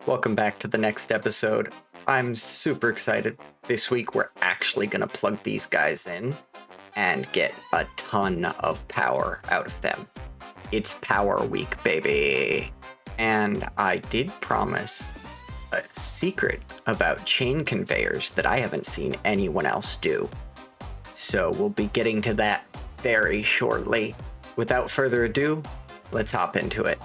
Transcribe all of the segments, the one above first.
Welcome back to the next episode. I'm super excited. This week we're actually going to plug these guys in and get a ton of power out of them. It's Power Week, baby. And I did promise a secret about chain conveyors that I haven't seen anyone else do. So we'll be getting to that very shortly. Without further ado, let's hop into it.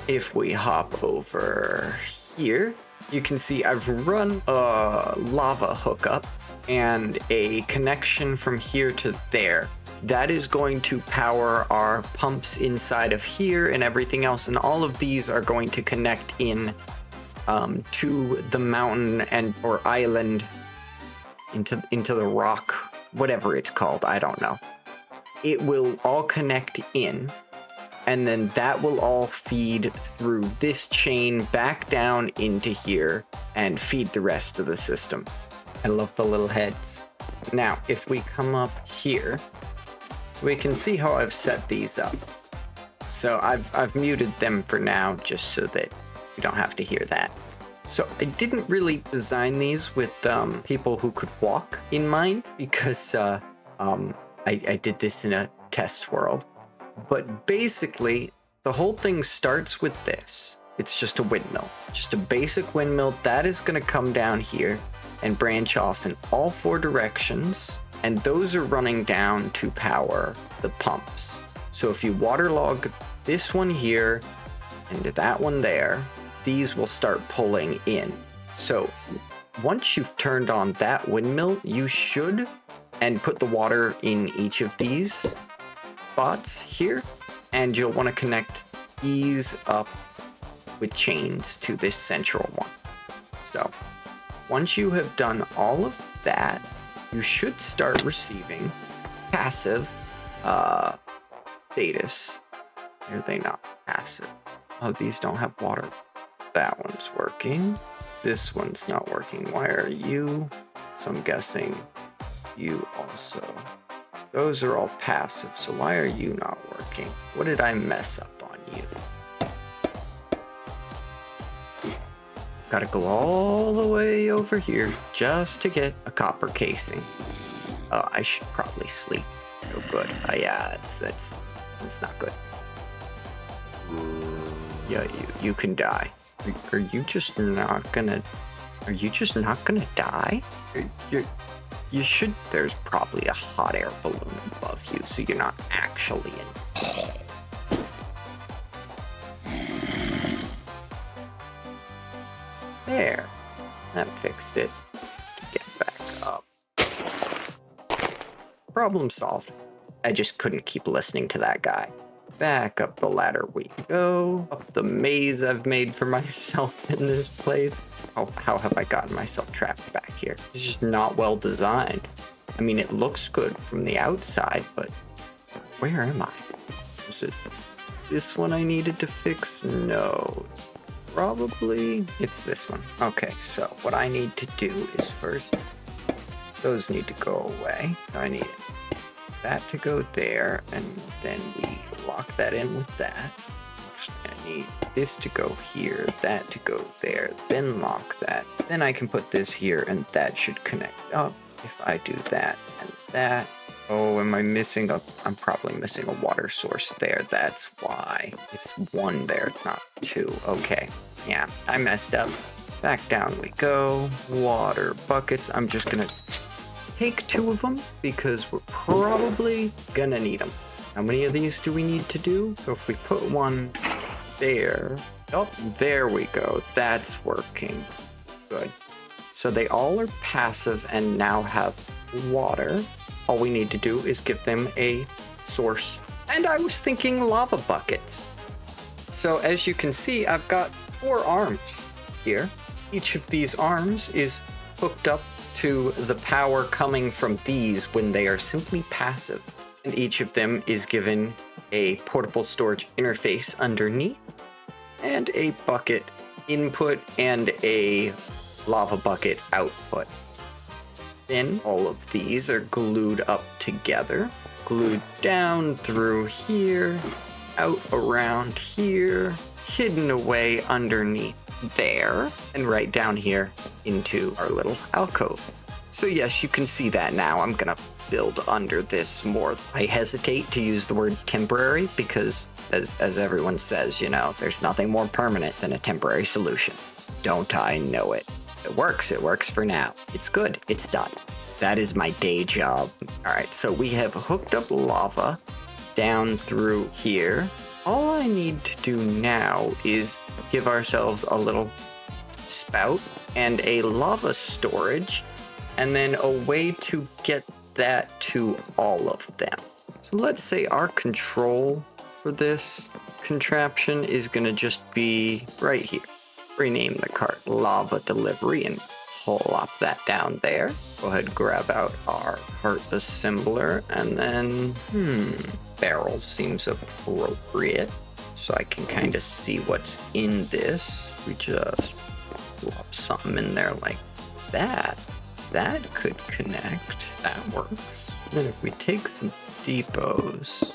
If we hop over here, you can see I've run a lava hookup and a connection from here to there. That is going to power our pumps inside of here and everything else, and all of these are going to connect in to the mountain and or island into the rock, whatever it's called, I don't know. It will all connect in, and then that will all feed through this chain back down into here and feed the rest of the system. I love the little heads. Now, if we come up here, we can see how I've set these up. So I've muted them for now just so that you don't have to hear that. So I didn't really design these with people who could walk in mind because I did this in a test world. But basically, the whole thing starts with this. It's just a windmill, just a basic windmill that is going to come down here and branch off in all four directions. And those are running down to power the pumps. So if you waterlog this one here and that one there, these will start pulling in. So once you've turned on that windmill, you should, and put the water in each of these spots here, and you'll want to connect these up with chains to this central one. So once you have done all of that, you should start receiving passive status. Are they not passive? Oh, these don't have water. That one's working. This one's not working. Why are you? So I'm guessing you also. Those are all passive, so why are you not working? What did I mess up on you? Gotta go all the way over here just to get a copper casing. I should probably sleep. Oh, good. Yeah, that's not good. Yeah, you can die. Are you just not gonna? Are you just not gonna die? You should. There's probably a hot air balloon above you, so you're not actually in. There. That fixed it. Get back up. Problem solved. I just couldn't keep listening to that guy. Back up the ladder we go. Up the maze I've made for myself in this place. Oh, how have I gotten myself trapped back here? It's just not well designed. I mean, it looks good from the outside, but where am I? Is it this one I needed to fix? No. Probably it's this one. Okay, so what I need to do is first, those need to go away. I need that to go there, and then we lock that in with that. I need this to go here, that to go there, then lock that. Then I can put this here, and that should connect up if I do that and that. Oh, am I missing I'm probably missing a water source there. That's why. It's one there, it's not two. Okay, yeah, I messed up. Back down we go. Water buckets. I'm just gonna take two of them because we're probably gonna need them. How many of these do we need to do? So if we put one there, oh, there we go. That's working. Good. So they all are passive and now have water. All we need to do is give them a source. And I was thinking lava buckets. So as you can see, I've got 4 arms here. Each of these arms is hooked up to the power coming from these when they are simply passive. And each of them is given a portable storage interface underneath and a bucket input and a lava bucket output. Then all of these are glued up together, glued down through here, out around here, hidden away underneath there, and right down here into our little alcove. So yes, you can see that now. I'm gonna build under this more. I hesitate to use the word temporary because as everyone says, you know, there's nothing more permanent than a temporary solution. Don't I know it? It works for now. It's good, it's done. That is my day job. All right, so we have hooked up lava down through here. All I need to do now is give ourselves a little spout and a lava storage, and then a way to get that to all of them. So let's say our control for this contraption is gonna just be right here. Rename the cart lava delivery and plop that down there. Go ahead, grab out our cart assembler, and then, barrels seems appropriate. So I can kind of see what's in this. We just plop something in there like that. That could connect. That works. Then if we take some depots,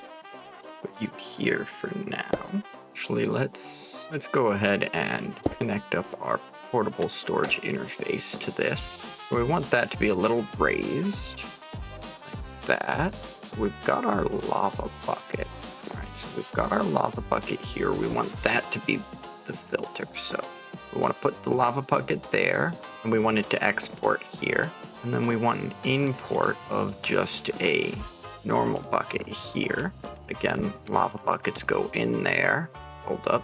put you here for now. Actually, let's go ahead and connect up our portable storage interface to this. We want that to be a little raised, like that. We've got our lava bucket. All right, so we've got our lava bucket here. We want that to be the filter. So we want to put the lava bucket there, and we want it to export here. And then we want an import of just a normal bucket here. Again, lava buckets go in there. Hold up.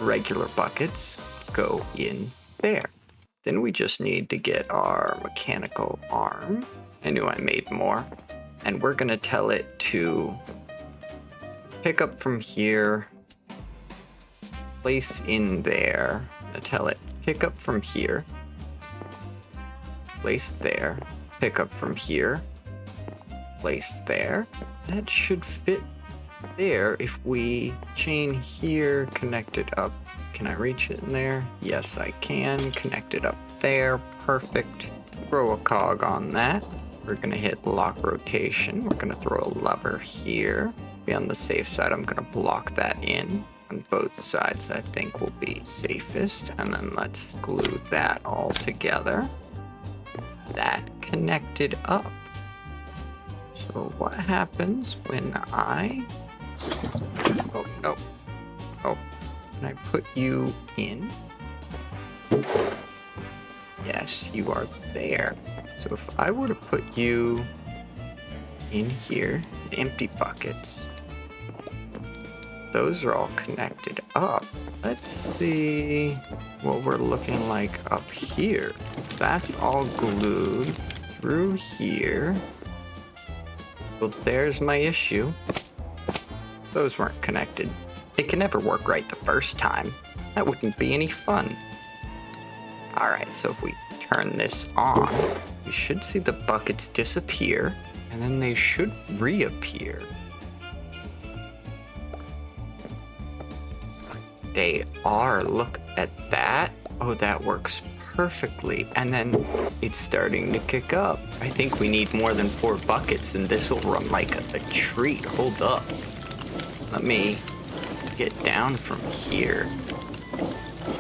Regular buckets go in there. Then we just need to get our mechanical arm. I knew I made more. And we're gonna tell it to pick up from here, place in there. I'm gonna tell it pick up from here, place there, pick up from here, place there. That should fit there if we chain here, connect it up. Can I reach it in there? Yes, I can. Connect it up there. Perfect. Throw a cog on that. We're gonna hit lock rotation. We're gonna throw a lever here. Be on the safe side, I'm gonna block that in. On both sides, I think will be safest. And then let's glue that all together. That connected up. So what happens when I... Oh, can I put you in? Yes, you are there. So if I were to put you in here, empty buckets, those are all connected up. Let's see what we're looking like up here. That's all glued through here. Well, there's my issue. Those weren't connected. It can never work right the first time. That wouldn't be any fun. Alright, so if we turn this on, you should see the buckets disappear, and then they should reappear. They are. Look at that. Oh, that works perfectly. And then it's starting to kick up. I think we need more than 4 buckets, and this will run like a treat. Hold up. Let me get down from here.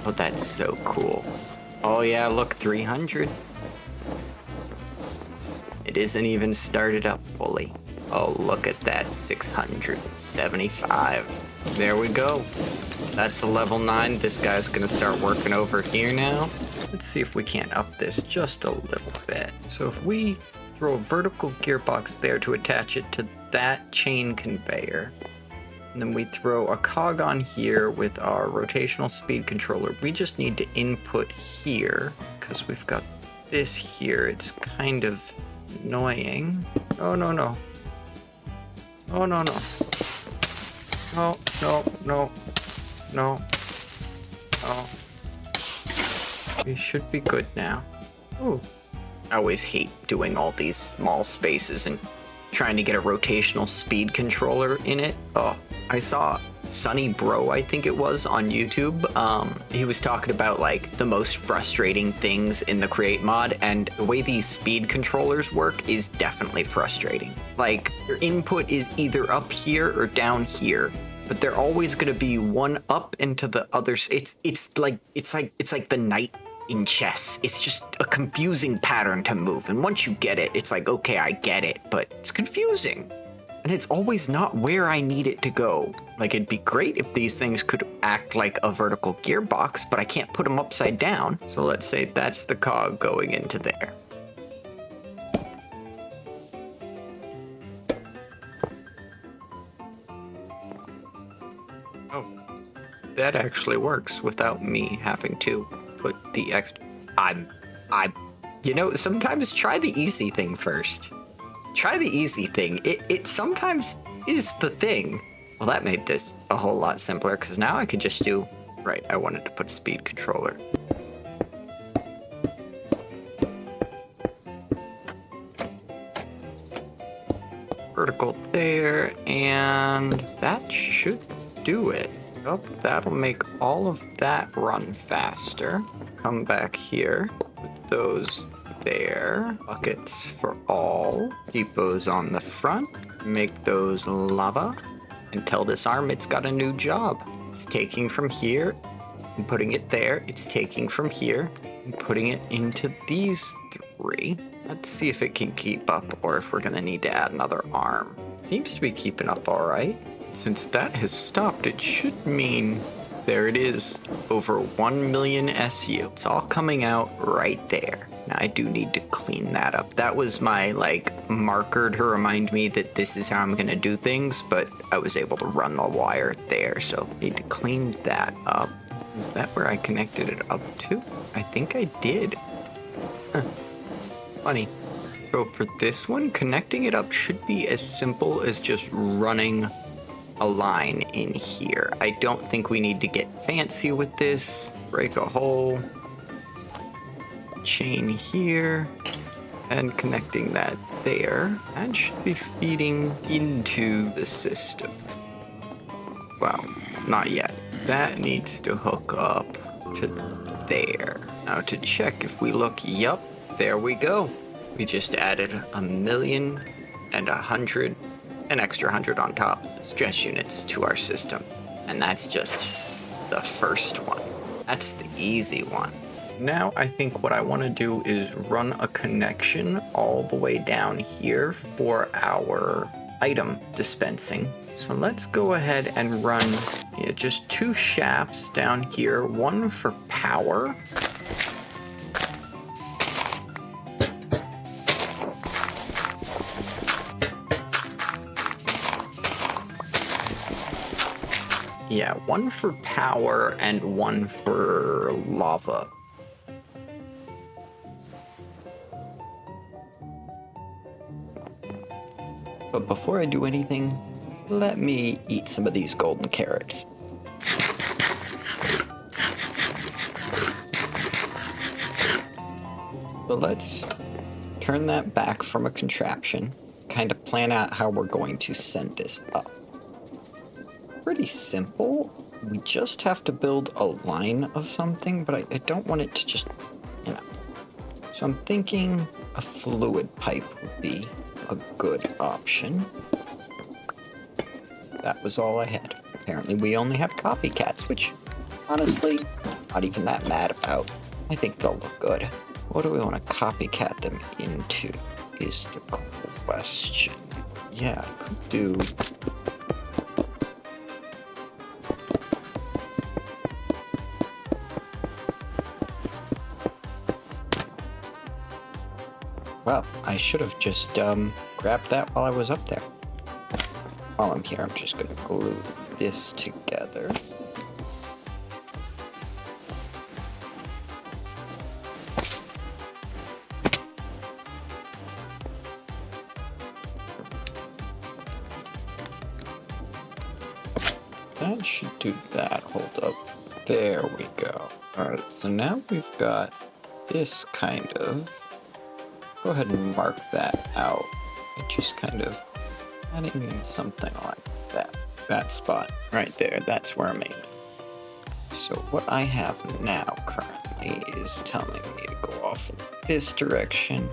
Oh, that's so cool. Oh yeah, look, 300. It isn't even started up fully. Oh, look at that, 675. There we go. That's a level 9. This guy's gonna start working over here now. Let's see if we can't up this just a little bit. So if we throw a vertical gearbox there to attach it to that chain conveyor, and then we throw a cog on here with our rotational speed controller. We just need to input here because we've got this here. It's kind of annoying. Oh, no, no. Oh, no, no. No, no, no, no. Oh. We should be good now. Ooh. I always hate doing all these small spaces and trying to get a rotational speed controller in it. Oh, I saw Sunny Bro, I think it was, on YouTube. He was talking about like the most frustrating things in the Create mod, and the way these speed controllers work is definitely frustrating. Like, your input is either up here or down here, but they're always going to be one up into the other. It's like the knight in chess. It's just a confusing pattern to move, and once you get it, it's like, okay, I get it, but it's confusing. And it's always not where I need it to go. Like, it'd be great if these things could act like a vertical gearbox, but I can't put them upside down. So let's say that's the cog going into there. Oh, that actually works without me having to put the extra. You know, sometimes try the easy thing first. Try the easy thing. It sometimes is the thing. Well, that made this a whole lot simpler, because now I could just do... Right, I wanted to put a speed controller. Vertical there, and that should do it. Oh, that'll make all of that run faster. Come back here, put those there. Buckets for all. Depots on the front. Make those lava. And tell this arm it's got a new job. It's taking from here and putting it there. It's taking from here and putting it into these three. Let's see if it can keep up, or if we're gonna need to add another arm. Seems to be keeping up all right. Since that has stopped, it should mean there it is, over 1 million SU. It's all coming out right there. Now I do need to clean that up. That was my like marker to remind me that this is how I'm gonna do things, but I was able to run the wire there, so need to clean that up. Is that where I connected it up to? I think I did. Huh. Funny. So for this one, connecting it up should be as simple as just running a line in here. I don't think we need to get fancy with this. Break a hole, chain here, and connecting that there. That should be feeding into the system. Well, not yet. That needs to hook up to there. Now to check if we look, yup, there we go. We just added 1,100,000, an extra 100 on top, stress units to our system. And that's just the first one. That's the easy one. Now I think what I want to do is run a connection all the way down here for our item dispensing. So let's go ahead and run just 2 shafts down here, one for power. Yeah, one for power and one for lava. But before I do anything, let me eat some of these golden carrots. So let's turn that back from a contraption, kind of plan out how we're going to send this up. Pretty simple. We just have to build a line of something, but I don't want it to just, So I'm thinking a fluid pipe would be a good option. That was all I had. Apparently we only have copycats, which honestly, not even that mad about. I think they'll look good. What do we want to copycat them into is the question. Yeah, I could do... Well, I should have just grabbed that while I was up there. While I'm here, I'm just going to glue this together. That should do that. Hold up. There we go. Alright, so now we've got this kind of... Go ahead and mark that out. It just kind of adding something like that. that spot right there. That's where I'm aiming. So what I have now currently is telling me to go off in this direction.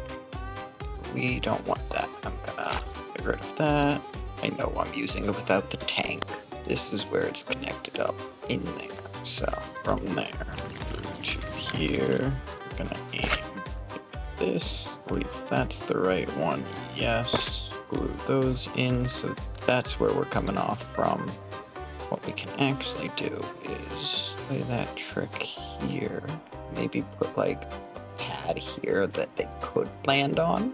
We don't want that. I'm gonna get rid of that. I know I'm using it without the tank. This is where it's connected up in there. So from there to here, we're gonna aim at this. I believe that's the right one. Yes. Glue those in. So that's where we're coming off from. What we can actually do is play that trick here. Maybe put like a pad here that they could land on.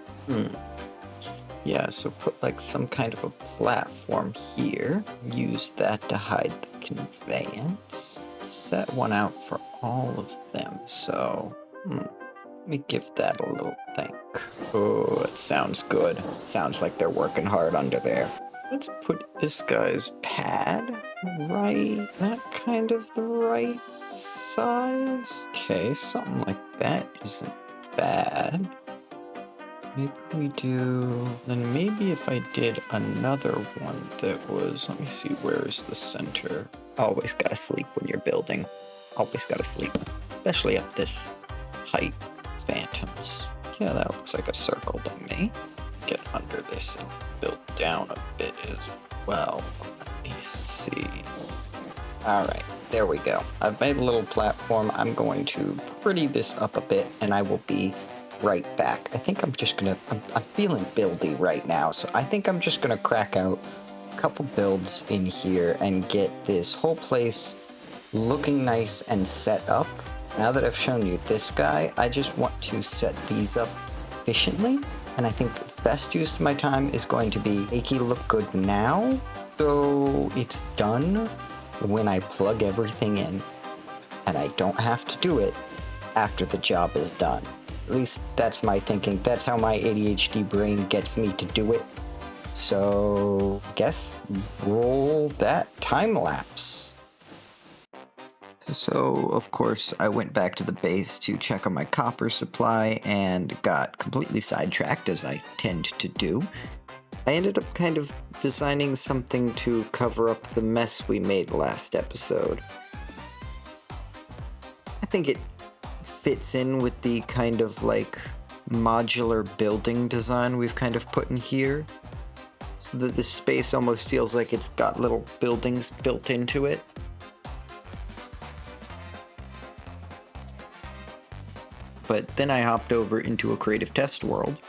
Yeah, so put like some kind of a platform here. Use that to hide the conveyance. Set one out for all of them. So, let me give that a little think. Oh, it sounds good. Sounds like they're working hard under there. Let's put this guy's pad right, that kind of the right size. Okay, something like that isn't bad. Maybe we do, then maybe if I did another one that was, let me see, where is the center? Always gotta sleep when you're building. Always gotta sleep, especially at this height. Phantoms. Yeah, that looks like a circle to me. Get under this and build down a bit as well. Let me see. Alright, there we go. I've made a little platform. I'm going to pretty this up a bit and I will be right back. I think I'm just gonna, I'm feeling buildy right now, so I think I'm just gonna crack out a couple builds in here and get this whole place looking nice and set up. Now that I've shown you this guy, I just want to set these up efficiently, and I think the best use of my time is going to be make it look good now, so it's done when I plug everything in, and I don't have to do it after the job is done. At least that's my thinking. That's how my ADHD brain gets me to do it. So, guess roll that time lapse. So, of course, I went back to the base to check on my copper supply and got completely sidetracked, as I tend to do. I ended up kind of designing something to cover up the mess we made last episode. I think it fits in with the kind of like modular building design we've kind of put in here, so that this space almost feels like it's got little buildings built into it. But then I hopped over into a creative test world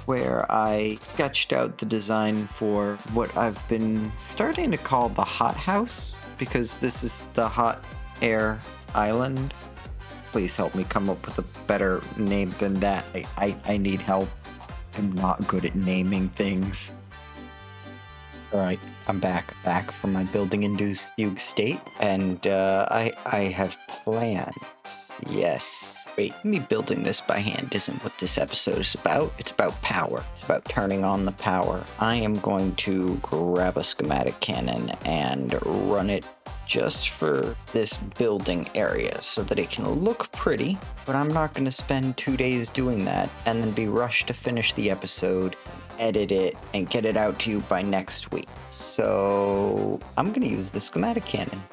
where I sketched out the design for what I've been starting to call the hot house, because this is the hot air island. Please help me come up with a better name than that. I need help. I'm not good at naming things. Alright, I'm back from my building-induced fugue state, and I have plans. Yes. Wait, me building this by hand isn't what this episode is about. It's about power. It's about turning on the power. I am going to grab a schematic cannon and run it just for this building area so that it can look pretty, but I'm not going to spend 2 days doing that and then be rushed to finish the episode, edit it, and get it out to you by next week. So I'm going to use the schematic cannon.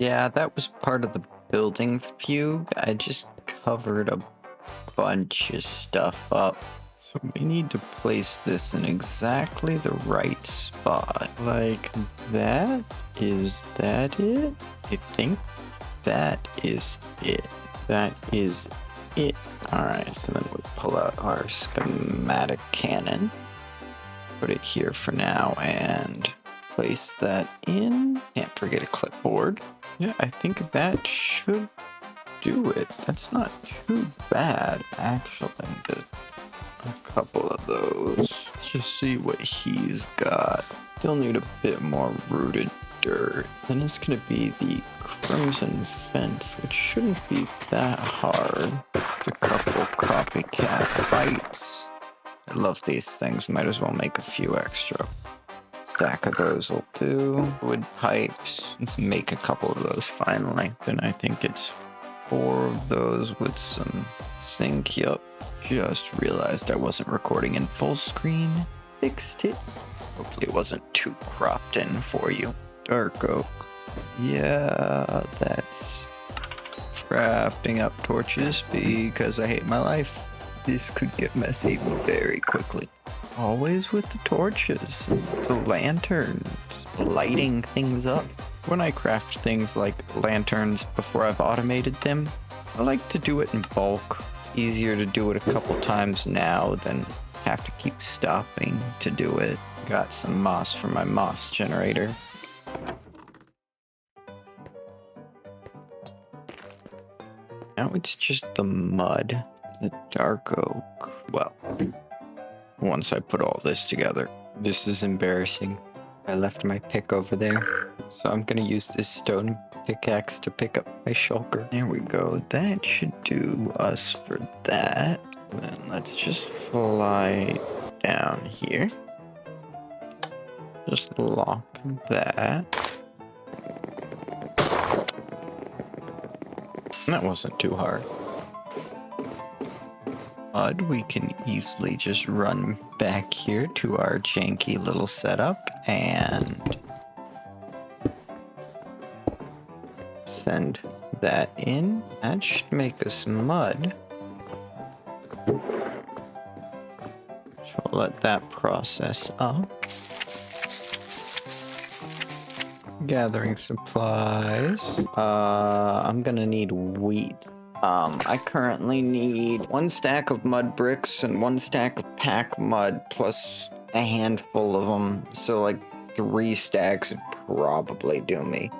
Yeah, that was part of the building fugue. I just covered a bunch of stuff up. So we need to place this in exactly the right spot. Like that? Is that it? I think that is it. That is it. Alright, so then we pull out our schematic cannon. Put it here for now and place that in. Can't forget a clipboard. Yeah, I think that should do it. That's not too bad, actually. A couple of those. Let's just see what he's got. Still need a bit more rooted dirt. Then it's gonna be the crimson fence, which shouldn't be that hard. Just a couple copycat bites. I love these things. Might as well make a few extra. Stack of those will do. Wood pipes. Let's make a couple of those finally. Then I think it's 4 of those with some zinc. Yup. Just realized I wasn't recording in full screen. fixed it. Hopefully it wasn't too cropped in for you. Dark oak. Yeah, that's crafting up torches because I hate my life. This could get messy very quickly. Always with the torches, the lanterns, lighting things up. When I craft things like lanterns before I've automated them, I like to do it in bulk. Easier to do it a couple times now than have to keep stopping to do it. Got some moss for my moss generator. Now it's just the mud, the dark oak. Well, once I put all this together. This is embarrassing. I left my pick over there, so I'm gonna use this stone pickaxe to pick up my shulker. There we go. That should do us for that. And let's just fly down here. Just lock that. That wasn't too hard. Mud, we can easily just run back here to our janky little setup and send that in. That should make us mud. So we'll let that process up. Gathering supplies. I'm gonna need wheat. I currently need 1 stack of mud bricks and 1 stack of pack mud plus a handful of them. So like 3 stacks would probably do me.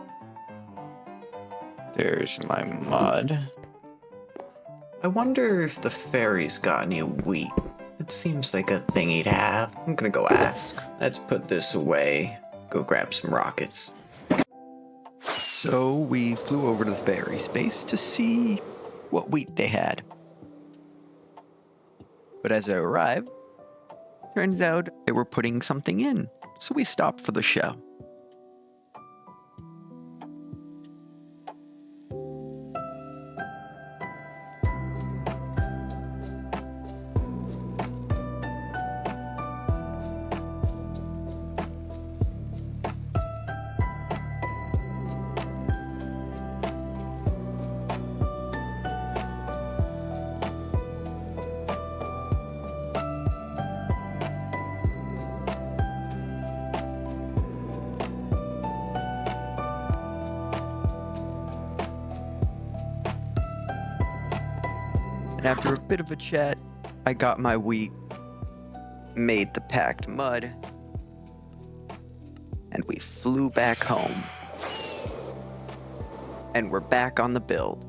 There's my mud. I wonder if the fairy's got any wheat. It seems like a thing he'd have. I'm gonna go ask. Let's put this away. Go grab some rockets. So we flew over to the fairy's base to see what wheat they had. But as I arrived, turns out they were putting something in, so we stopped for the show. And after a bit of a chat, I got my wheat, made the packed mud, and we flew back home. And we're back on the build.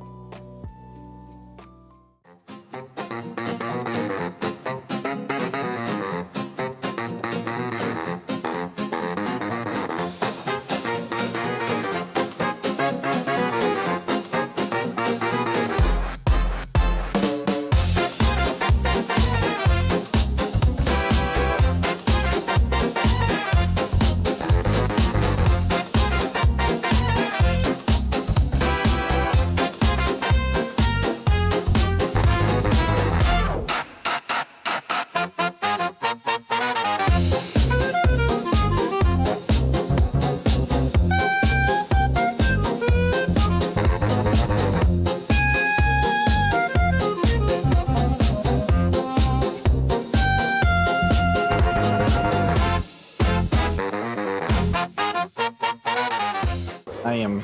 I am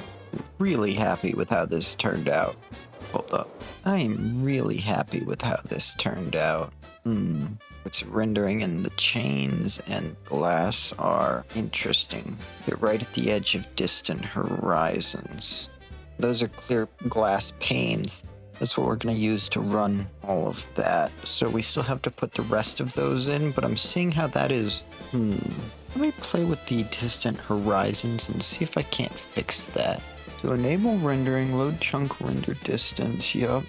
really happy with how this turned out. Hold up. I am really happy with how this turned out. It's rendering and the chains and glass are interesting. They're right at the edge of distant horizons. Those are clear glass panes. That's what we're going to use to run all of that. So we still have to put the rest of those in, but I'm seeing how that is. Let me play with the distant horizons and see if I can't fix that. So enable rendering, load chunk render distance, yup.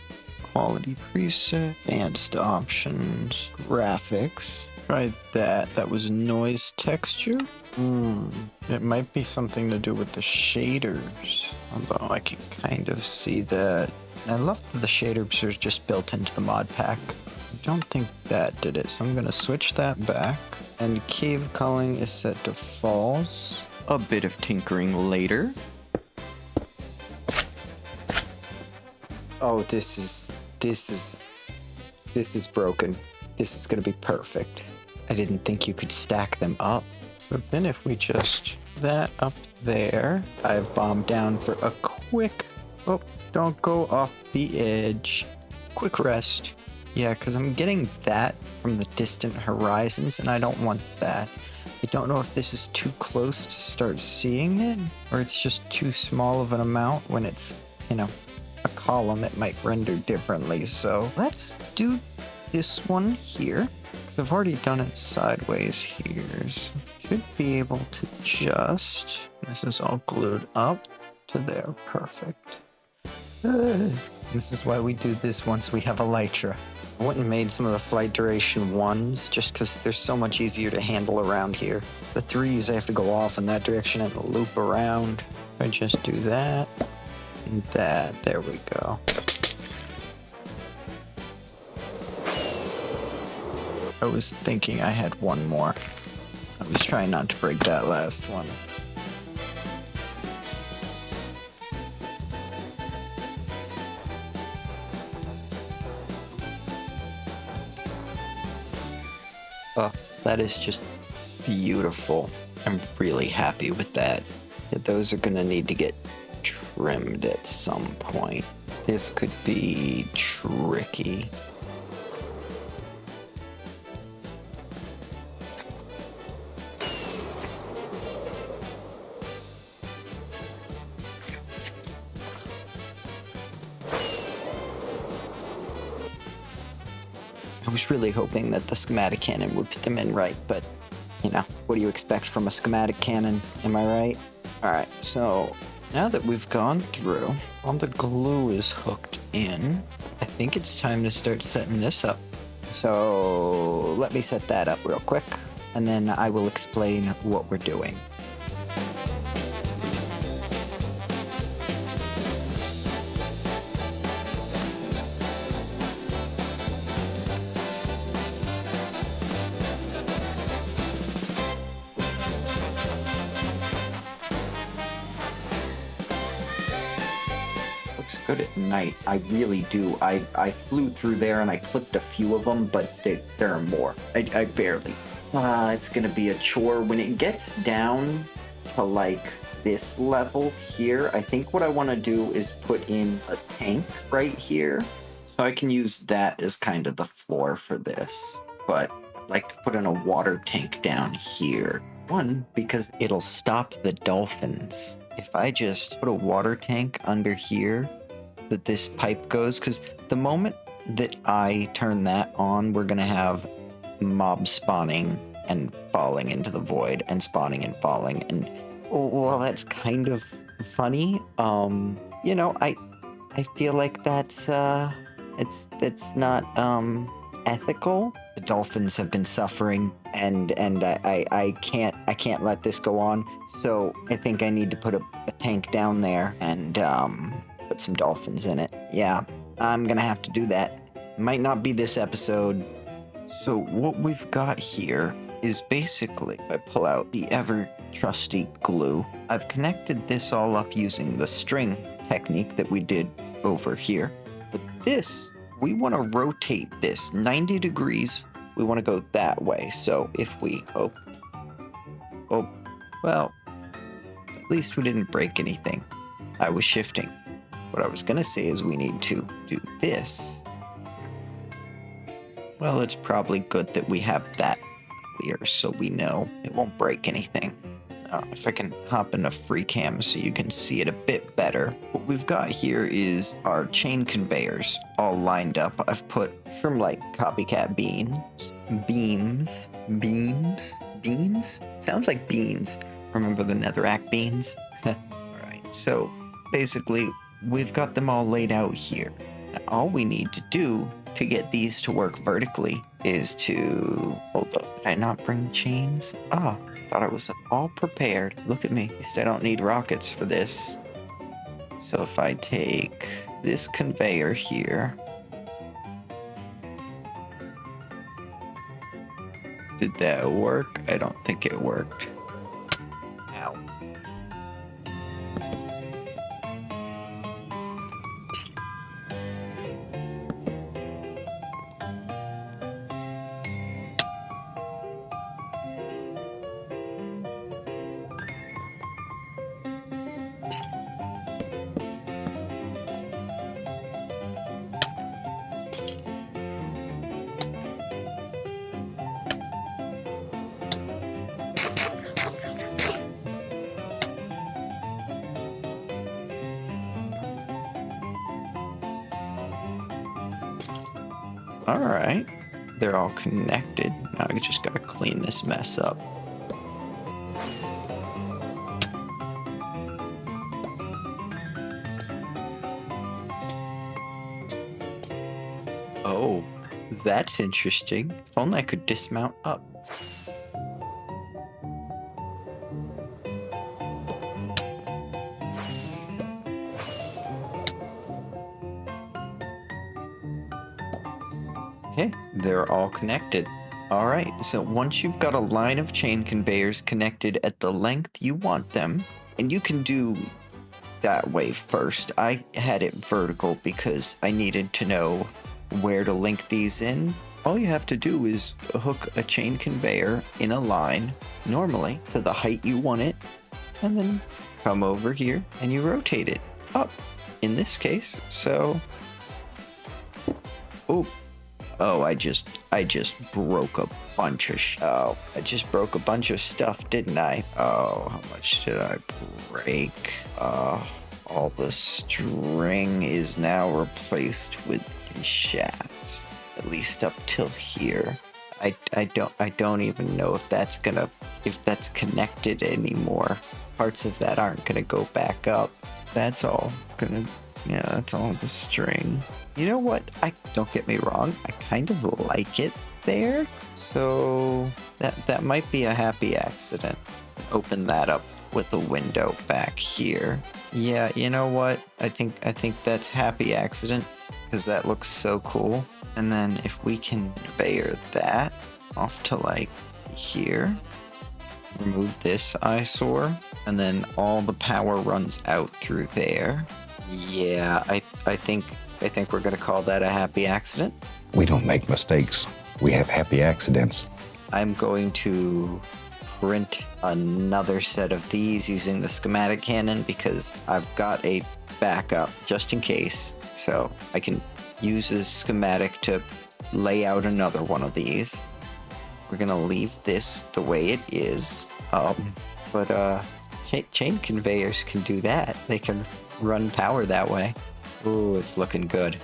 Quality preset, advanced options, graphics. Tried that. That was noise texture. It might be something to do with the shaders. Although I can kind of see that. I love that the shaders are just built into the mod pack. I don't think that did it, so I'm gonna switch that back. And cave culling is set to false. A bit of tinkering later. Oh, this is broken. This is gonna be perfect. I didn't think you could stack them up. So then if we just that up there, I've bombed down for a quick, oh, don't go off the edge. Quick rest. Yeah, because I'm getting that from the distant horizons, and I don't want that. I don't know if this is too close to start seeing it, or it's just too small of an amount. When it's, you know, a column, it might render differently. So let's do this one here, because I've already done it sideways here. So should be able to just, this is all glued up to there. Perfect. This is why we do this once we have Elytra. I went and made some of the flight duration 1s just because they're so much easier to handle around here. The 3s, I have to go off in that direction and loop around. I just do that and that. There we go. I was thinking I had one more. I was trying not to break that last one. Oh, that is just beautiful. I'm really happy with that. Yeah, those are gonna need to get trimmed at some point. This could be tricky. I was really hoping that the schematic cannon would put them in right, but, you know, what do you expect from a schematic cannon? Am I right? Alright, so now that we've gone through, all the glue is hooked in, I think it's time to start setting this up. So let me set that up real quick, and then I will explain what we're doing. Looks good at night. I really do. I flew through there and I clipped a few of them, but there are more. I barely. It's gonna be a chore. When it gets down to like this level here, I think what I want to do is put in a tank right here. So I can use that as kind of the floor for this. But I'd like to put in a water tank down here. One, because it'll stop the dolphins. If I just put a water tank under here that this pipe goes, because the moment that I turn that on, we're going to have mobs spawning and falling into the void and spawning and falling. And, well, that's kind of funny. You know, I feel like that's not, ethical. The dolphins have been suffering, and I can't let this go on. So I think I need to put a tank down there and put some dolphins in it. Yeah, I'm gonna have to do that. Might not be this episode. So what we've got here is basically, I pull out the ever trusty glue. I've connected this all up using the string technique that we did over here. But this, we want to rotate this 90 degrees. We want to go that way. So if we, oh, well, at least we didn't break anything. I was shifting. What I was going to say is we need to do this. Well, it's probably good that we have that clear so we know it won't break anything. If I can hop into free cam so you can see it a bit better. What we've got here is our chain conveyors all lined up. I've put shroom-like copycat beams. Sounds like beans. Remember the netherrack beans? Alright, so basically we've got them all laid out here. Now, all we need to do to get these to work vertically is to, hold up, did I not bring chains? Ah, thought I was all prepared. Look at me. At least I don't need rockets for this. So if I take this conveyor here, Did that work? I don't think it worked. Ow. All right, they're all connected. Now I just gotta clean this mess up. Oh, that's interesting. If only I could dismount up. Okay, they're all connected. All right, so once you've got a line of chain conveyors connected at the length you want them, and you can do that way first. I had it vertical because I needed to know where to link these in. All you have to do is hook a chain conveyor in a line, normally to the height you want it, and then come over here and you rotate it up in this case. So, oh, I just broke a bunch of I just broke a bunch of stuff, didn't I? Oh, how much did I break? All the string is now replaced with shafts, at least up till here. I don't even know if that's connected anymore. Parts of that aren't gonna go back up. That's all the string. You know what? Don't get me wrong, I kind of like it there. So that might be a happy accident. Open that up with a window back here. Yeah, you know what? I think that's happy accident because that looks so cool. And then if we can conveyor that off to like here, remove this eyesore, and then all the power runs out through there. Yeah, I think we're gonna call that a happy accident. We don't make mistakes. We have happy accidents. I'm going to print another set of these using the schematic cannon because I've got a backup just in case. So I can use this schematic to lay out another one of these. We're gonna leave this the way it is. But chain conveyors can do that. They can run power that way. Ooh, it's looking good.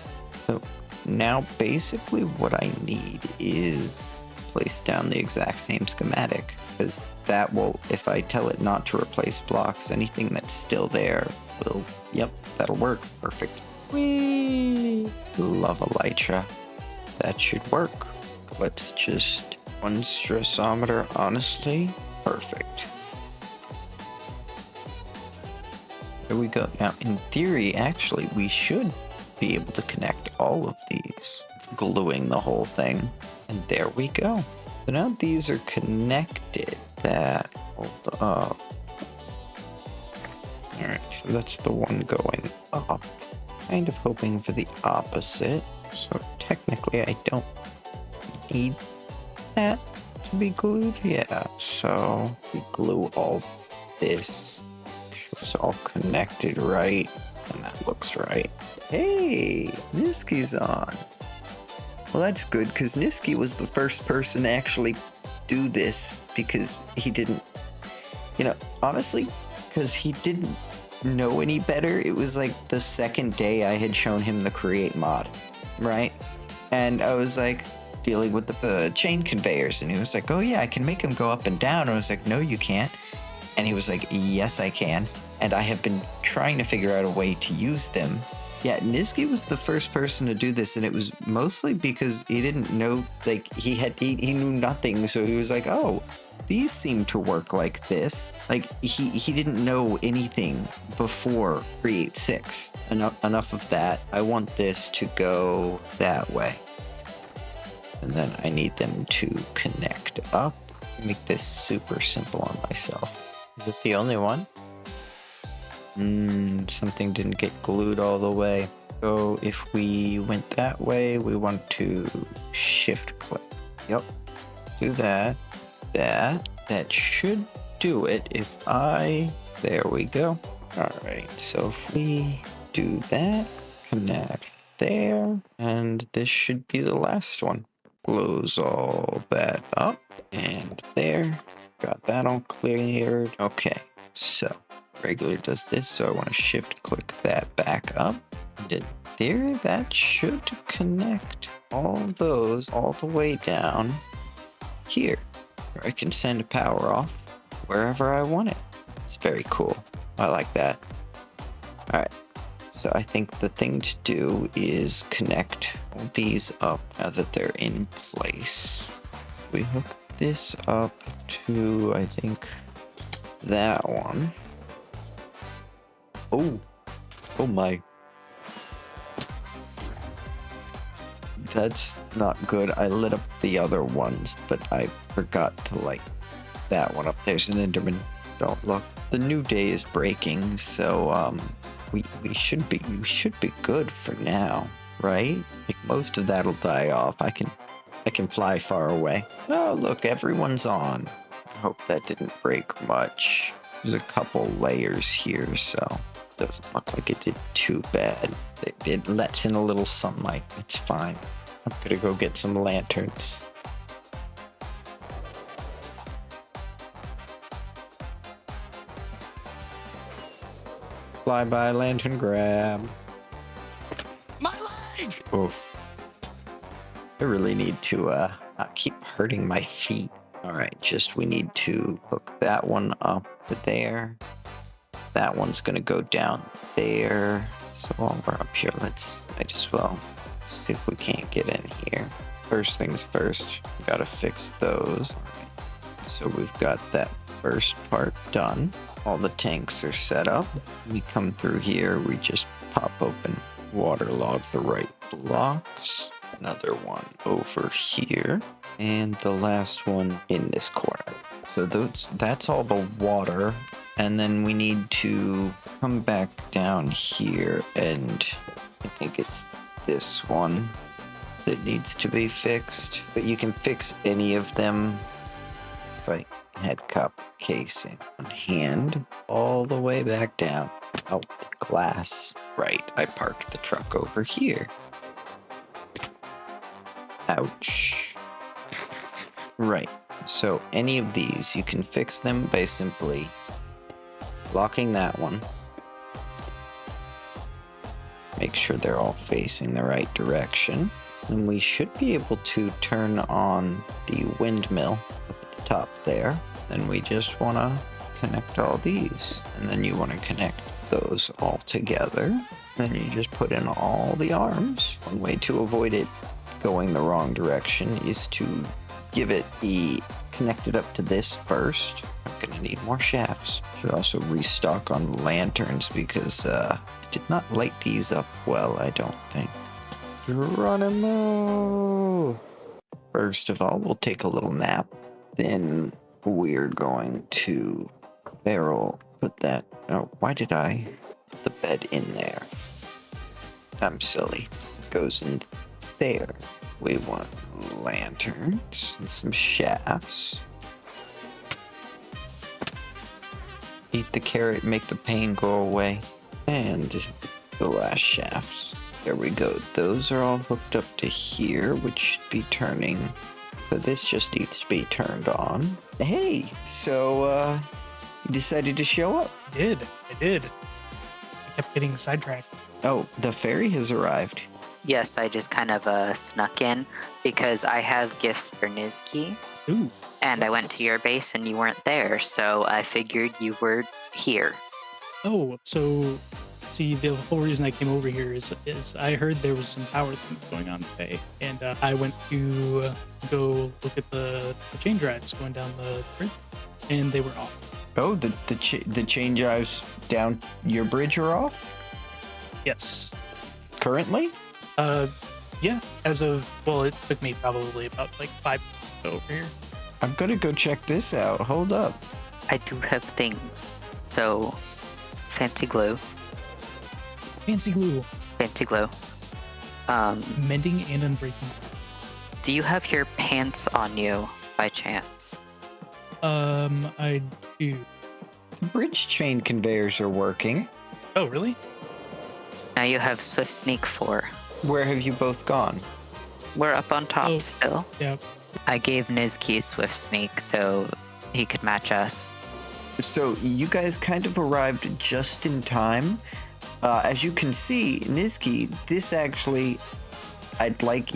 So now basically what I need is place down the exact same schematic, because that will, if I tell it not to replace blocks, anything that's still there will, yep, that'll work. Perfect. Whee! Love elytra. That should work. Let's just one stressometer, honestly. Perfect. There we go. Now, in theory, actually, we should be able to connect all of these, gluing the whole thing. And there we go. So now these are connected. That hold up. Alright, so that's the one going up. Kind of hoping for the opposite. So technically, I don't need that to be glued. Yeah, so we glue all this. It's all connected right, and that looks right. Hey, Niski's on. Well, that's good, because Niski was the first person to actually do this, because he didn't, honestly, because he didn't know any better. It was like the second day I had shown him the Create mod, right? And I was like dealing with the chain conveyors, and he was like, oh yeah, I can make them go up and down. And I was like, no, you can't. And he was like, yes, I can. And I have been trying to figure out a way to use them. Yeah, Niski was the first person to do this, and it was mostly because he didn't know, like, he knew nothing, so he was like, oh, these seem to work like this. Like, he didn't know anything before Create 6. Enough of that. I want this to go that way. And then I need them to connect up. Make this super simple on myself. Is it the only one? Something didn't get glued all the way. So if we went that way, we want to shift click. Yep. Do that. That should do it if there we go. All right. So if we do that, connect there, and this should be the last one. Close all that up and there. Got that all cleared. Okay. So regular does this. So I want to shift click that back up. And there, that should connect all those all the way down here. I can send power off wherever I want it. It's very cool. I like that. All right. So I think the thing to do is connect all these up now that they're in place. We hook this up to, I think, that one. Oh my. That's not good. I lit up the other ones, but I forgot to light that one up. There's an Enderman. Don't look. The new day is breaking, so we should be good for now, right? Like most of that'll die off. I can fly far away. Oh, look, everyone's on. I hope that didn't break much. There's a couple layers here, so doesn't look like it did too bad. It lets in a little sunlight. It's fine. I'm gonna go get some lanterns. Fly by lantern grab. My leg! Oof. I really need to not keep hurting my feet. Alright, we need to hook that one up to there. That one's gonna go down there. So while we're up here, might as well see if we can't get in here. First things first, we gotta fix those. So we've got that first part done. All the tanks are set up. We come through here, we just pop open, waterlog the right blocks. Another one over here. And the last one in this corner. So that's all the water. And then we need to come back down here, and I think it's this one that needs to be fixed. But you can fix any of them. Right, head cup, casing, one hand, all the way back down. Oh, the glass. Right, I parked the truck over here. Ouch. Right, so any of these, you can fix them by simply locking that one. Make sure they're all facing the right direction. And we should be able to turn on the windmill up at the top there. Then we just want to connect all these. And then you want to connect those all together. Then you just put in all the arms. One way to avoid it going the wrong direction is to give it the connected up to this first. I'm gonna need more shafts. Should also restock on lanterns because I did not light these up well, I don't think. Geronimo! First of all, we'll take a little nap. Then we're going to put that. Oh, why did I put the bed in there? I'm silly. It goes in there. We want lanterns and some shafts. Eat the carrot, make the pain go away. And the last shafts. There we go. Those are all hooked up to here, which should be turning. So this just needs to be turned on. Hey, so you decided to show up. I did. I kept getting sidetracked. Oh, the ferry has arrived. Yes, I just kind of snuck in because I have gifts for Nizki. Ooh. And I went to your base and you weren't there, so I figured you were here. Oh, so see, the whole reason I came over here is I heard there was some power things going on today, and I went to go look at the chain drives going down the bridge, and they were off. Oh, the chain drives down your bridge are off? Yes. Currently? Yeah, as of, well, it took me probably about like 5 minutes to go over here. I'm gonna go check this out. Hold up. I do have things. So, fancy glue. Fancy glue. Fancy glue. Mending and unbreaking. Do you have your pants on you by chance? I do. The bridge chain conveyors are working. Oh, really? Now you have Swift Sneak 4. Where have you both gone? We're up on top Oh. still. Yeah. I gave Nizki Swift Sneak so he could match us. So you guys kind of arrived just in time. As you can see, Nizki, this actually, I'd like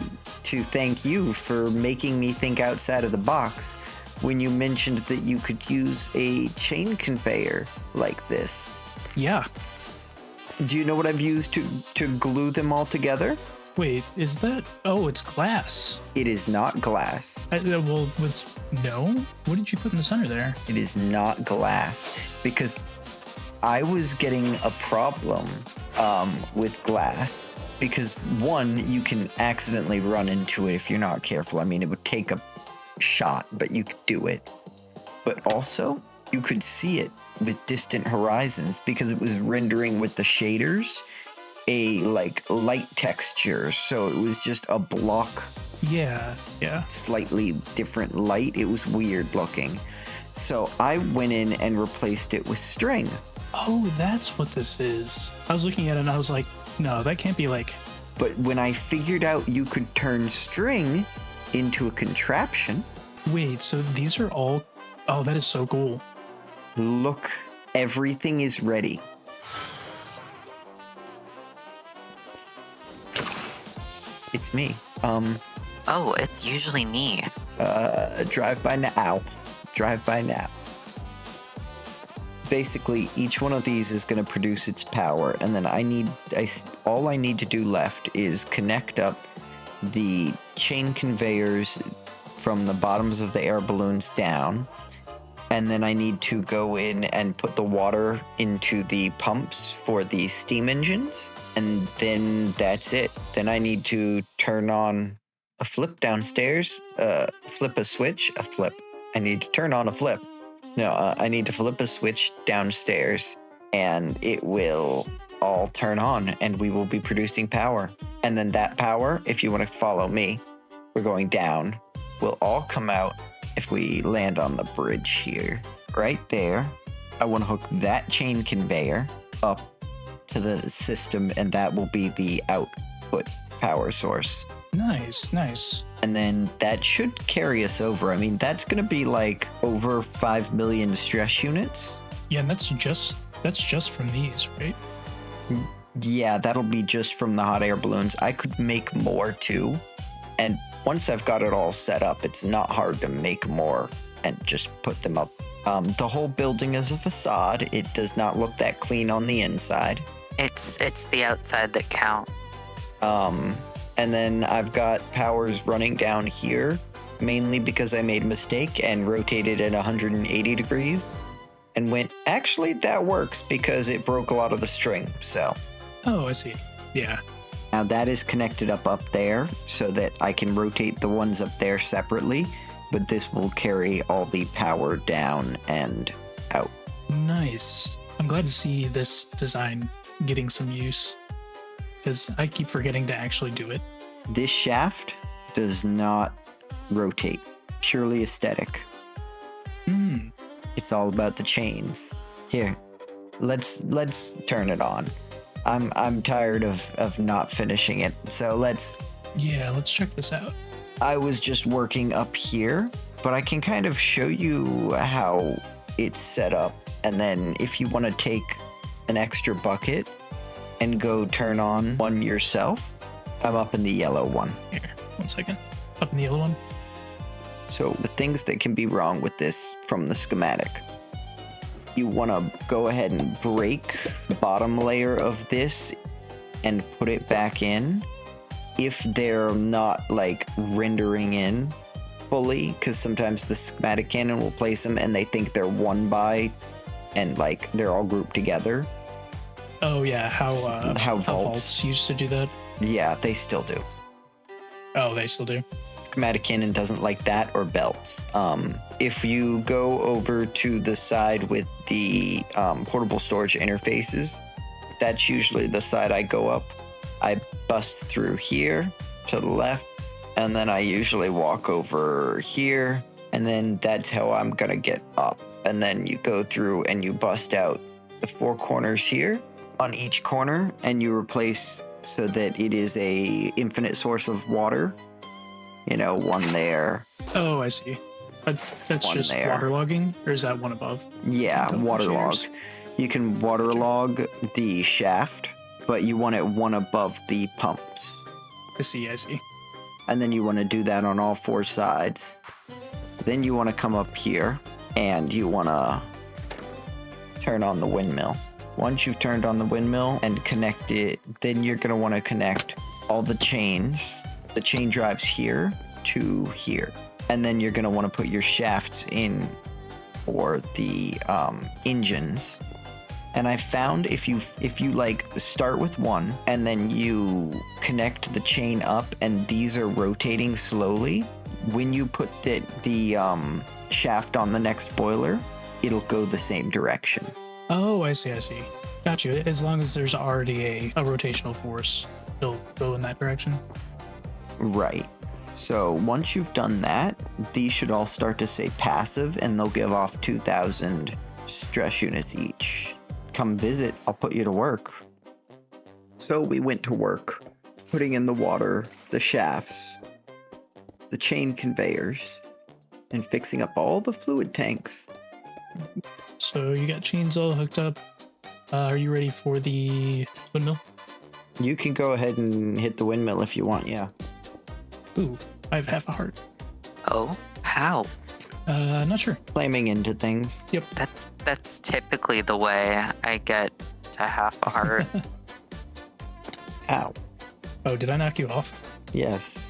to thank you for making me think outside of the box when you mentioned that you could use a chain conveyor like this. Yeah. Do you know what I've used to glue them all together? Wait, is that? Oh, it's glass. It is not glass. Well, no. What did you put in the center there? It is not glass because I was getting a problem with glass because one, you can accidentally run into it if you're not careful. I mean, it would take a shot, but you could do it. But also, you could see it with distant horizons because it was rendering with the shaders a like light texture. So it was just a block, Yeah. slightly different light. It was weird looking. So I went in and replaced it with string. Oh, that's what this is. I was looking at it and I was like, no, that can't be like. But when I figured out you could turn string into a contraption, Wait, so these are all. Oh, that is so cool. look, everything is ready. It's me. Oh, it's usually me. Drive by now. Drive by now. Basically, each one of these is going to produce its power, and then all I need to do left is connect up the chain conveyors from the bottoms of the air balloons down, and then I need to go in and put the water into the pumps for the steam engines, and then that's it. Then I need to turn on a flip downstairs, flip a switch, a flip. I need to turn on a flip. No, I need to flip a switch downstairs and it will all turn on and we will be producing power. And then that power, if you want to follow me, we're going down, will all come out if we land on the bridge here. Right there, I want to hook that chain conveyor up to the system and that will be the output power source. Nice. And then that should carry us over. I mean, that's going to be like over 5 million stress units. Yeah, and that's just from these, right? Yeah, that'll be just from the hot air balloons. I could make more too. And once I've got it all set up, it's not hard to make more and just put them up. The whole building is a facade. It does not look that clean on the inside. It's the outside that count. And then I've got powers running down here, mainly because I made a mistake and rotated at 180 degrees and went, actually, that works because it broke a lot of the string. So Oh, I see. Yeah. now that is connected up there so that I can rotate the ones up there separately, but this will carry all the power down and out. Nice. I'm glad to see this design getting some use because I keep forgetting to actually do it. This shaft does not rotate, purely aesthetic. It's all about the chains. Here, let's turn it on. I'm tired of not finishing it, so let's check this out. I was just working up here, but I can kind of show you how it's set up, and then if you want to take an extra bucket and go turn on one yourself, I'm up in the yellow one. Here, 1 second. Up in the yellow one. So the things that can be wrong with this from the schematic. You want to go ahead and break the bottom layer of this and put it back in if they're not like rendering in fully, because sometimes the schematic cannon will place them and they think they're one by and like they're all grouped together. Oh yeah, how How vaults vaults. used to do that. Yeah, they still do. Oh, they still do. Schematic cannon doesn't like that or belts. If you go over to the side with the portable storage interfaces, that's usually the side I go up. I bust through here to the left, and then I usually walk over here, and then that's how I'm gonna get up. And then you go through and you bust out the 4 corners here on each corner, and you replace so that it is a infinite source of water. You know, one there. Oh, I see. That's One just there. waterlogging, or is that one above? Yeah, Don't waterlog. confuse. You can waterlog the shaft, but you want it one above the pumps. I see. And then you want to do that on all 4 sides. Then you want to come up here and you want to turn on the windmill. Once you've turned on the windmill and connect it, then you're going to want to connect all the chains, the chain drives here to here. And then you're going to want to put your shafts in for the engines. And I found if you like start with one and then you connect the chain up and these are rotating slowly, when you put the shaft on the next boiler, it'll go the same direction. Oh, I see. Gotcha. As long as there's already a rotational force, it'll go in that direction. Right. So once you've done that, these should all start to say passive and they'll give off 2,000 stress units each. Come visit, I'll put you to work. So we went to work, putting in the water, the shafts, the chain conveyors, and fixing up all the fluid tanks. So you got chains all hooked up. Are you ready for the windmill? You can go ahead and hit the windmill if you want, yeah. Ooh, I have half a heart. Oh, how? Not sure. Claiming into things. Yep. That's typically the way I get to half a heart. Ow. Oh, did I knock you off? Yes.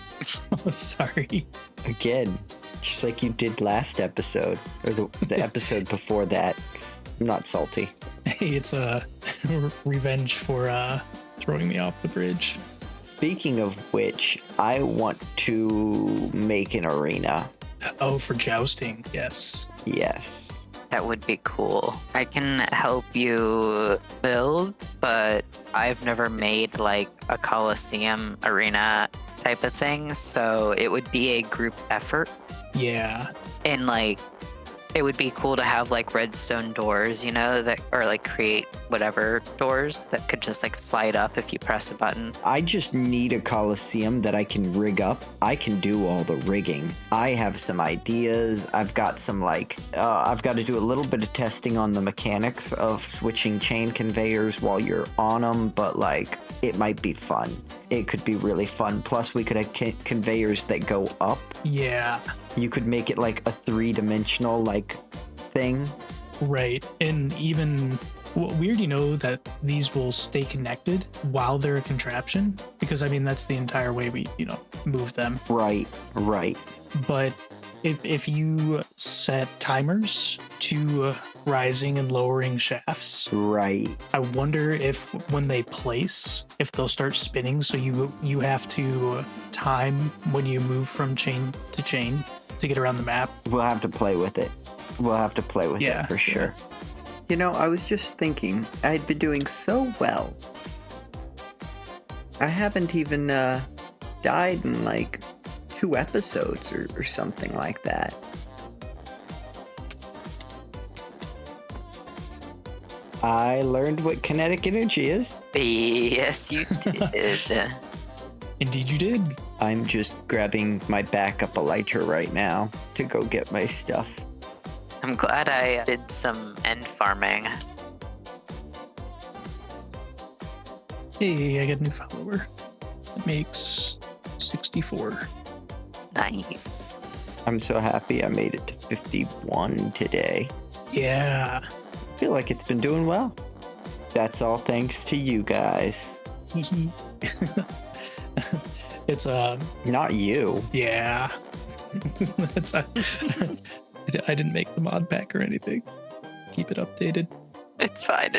Oh, sorry. Again, just like you did last episode, or the episode before that. I'm not salty. Hey, it's a revenge for throwing me off the bridge. Speaking of which, I want to make an arena. Oh, for jousting. Yes. Yes. That would be cool. I can help you build, but I've never made like a Coliseum arena type of thing, so it would be a group effort. Yeah. And like, it would be cool to have like redstone doors, you know, that or like create whatever doors that could just like slide up if you press a button. I just need a Coliseum that I can rig up. I can do all the rigging. I have some ideas. I've got some I've got to do a little bit of testing on the mechanics of switching chain conveyors while you're on them, but like it might be fun. It could be really fun. Plus we could have conveyors that go up. Yeah. You could make it like a 3-dimensional like thing. Right. And even we already know that these will stay connected while they're a contraption, because I mean that's the entire way we, move them. Right. But if you set timers to rising and lowering shafts, Right. I wonder if when they place, if they'll start spinning, so you have to time when you move from chain to chain to get around the map. We'll have to play with it. Yeah, it for sure. You know, I was just thinking, I'd been doing so well. I haven't even died in like 2 episodes or something like that. I learned what kinetic energy is. Yes, you did. Indeed you did. I'm just grabbing my backup elytra right now to go get my stuff. I'm glad I did some end farming. Hey, I got a new follower. It makes 64. Nice. I'm so happy I made it to 51 today. Yeah. I feel like it's been doing well. That's all thanks to you guys. It's Not you. yeah. It's I didn't make the mod pack or anything. Keep it updated. It's fine.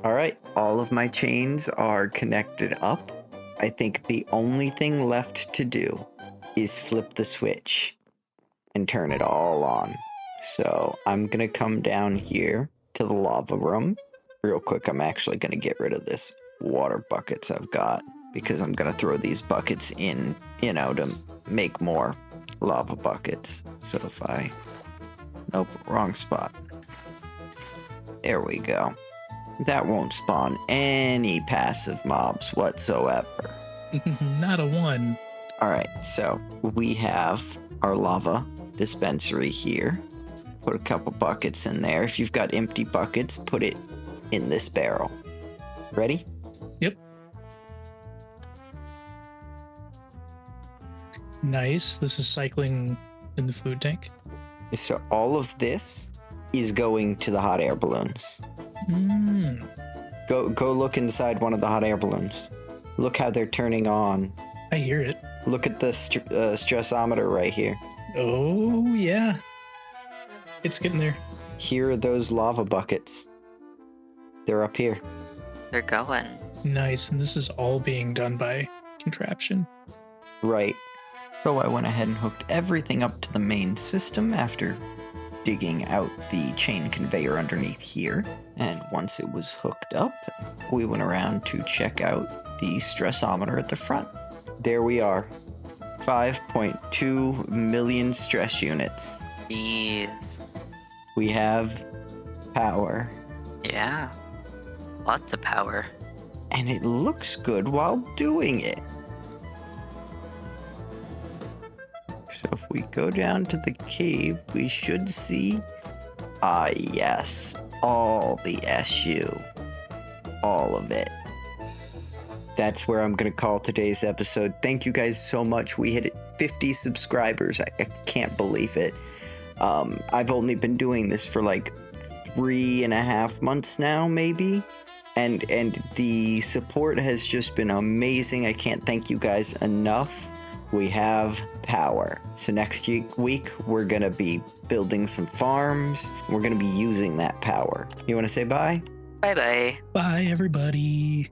All right, all of my chains are connected up. I think the only thing left to do is flip the switch and turn it all on. So I'm gonna come down here to the lava room. Real quick, I'm actually gonna get rid of this water buckets I've got because I'm gonna throw these buckets in, to make more lava buckets. So if I... Nope, wrong spot. There we go. That won't spawn any passive mobs whatsoever. Not a one. Alright, so we have our lava dispensary here. Put a couple buckets in there. If you've got empty buckets, put it in this barrel. Ready? Yep. Nice. This is cycling in the food tank. So all of this is going to the hot air balloons. Go look inside one of the hot air balloons. Look how they're turning on. I hear it. Look at the stressometer right here. Oh, yeah. It's getting there. Here are those lava buckets. They're up here. They're going. Nice. And this is all being done by Contraption. Right. So I went ahead and hooked everything up to the main system after digging out the chain conveyor underneath here. And once it was hooked up, we went around to check out the stressometer at the front. There we are. 5.2 million stress units. Jeez. We have power. Yeah. Lots of power. And it looks good while doing it. So if we go down to the cave, we should see, yes, all the SU. All of it. That's where I'm going to call today's episode. Thank you guys so much. We hit 50 subscribers. I can't believe it. I've only been doing this for like 3.5 months now, maybe. And the support has just been amazing. I can't thank you guys enough. We have power. So next week, we're going to be building some farms. We're going to be using that power. You want to say bye? Bye-bye. Bye, everybody.